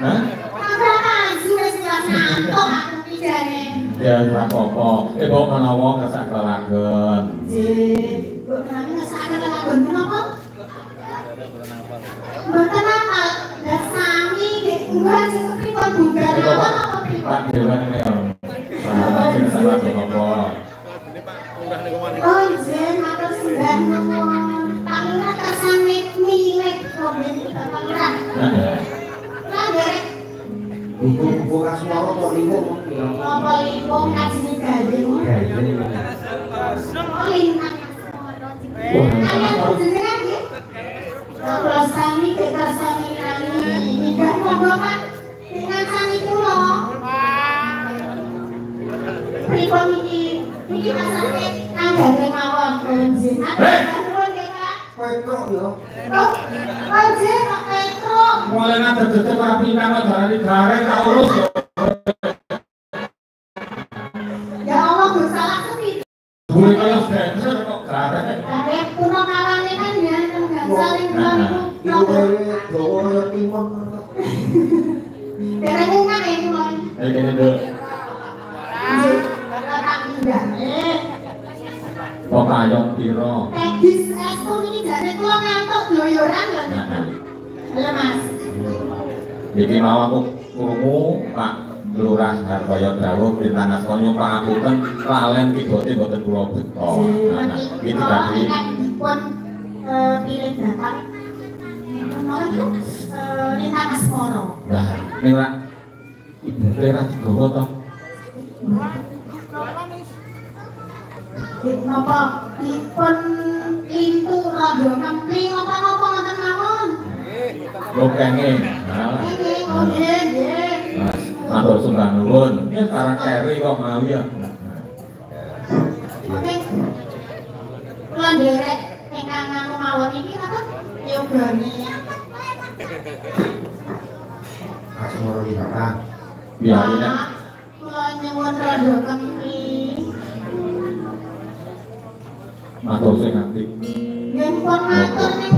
Hah? Ya apa-apa. Kok menawa kesak kelalaken. Nggih, kok nami kesak kelalaken menapa? Mboten apa, lah sami nggih kuwi sing pripun bubar apa pripun? Pak Dewan ini ya. Sing salah apa? Oh, jen matur sembah nuwun. Pangeran kersane milik mobil Pangeran. Lah derek buku kasmoro kok lingkung apa lingkung kajine gandeng. Oh, lintang kasmoro. Jenengan nggih. Kula sami kersane kali nggih monggo Pak. Dengan sami kula. Pripun iki? Iki asale anggere mawon jenengan. petruk yo Oh, jen petruk. Mulai nanti detik rapi nama dari gareng tak urus. Ya Allah, bersalah sepi. Boleh kalau dancer kok gareng. Tapi kuno kawane kan ya nggak saling bilang itu. iku dawa timun Dereng ngene iki lho. Ini dulu. Tak indah. Kok kayong piro? Tegis estu iki jane kula ngantuk gloyoran lho. Halo Mas. Iki mau aku krungu Pak Lurah Hartoyo dawuh perintah naskonyo pangapunten lalen kibote mboten kula beto. Iki dadi pun pilih datang. Nomor itu Lintang Asmoro. lah ning ra ibu ra digowo to. Napa dipun pintu rada kempling apa-apa ngoten mawon. Lo kenging. Nggih, nggih. Mas, matur sembah nuwun. Ini sekarang keri kok mau ya. Oke. Kula nderek ingkang anu mawon iki napa? Yogane. kasmoro iki Pak Biarine Kula nyuwun rada kempling. matur sing ati. Nggih pun matur ning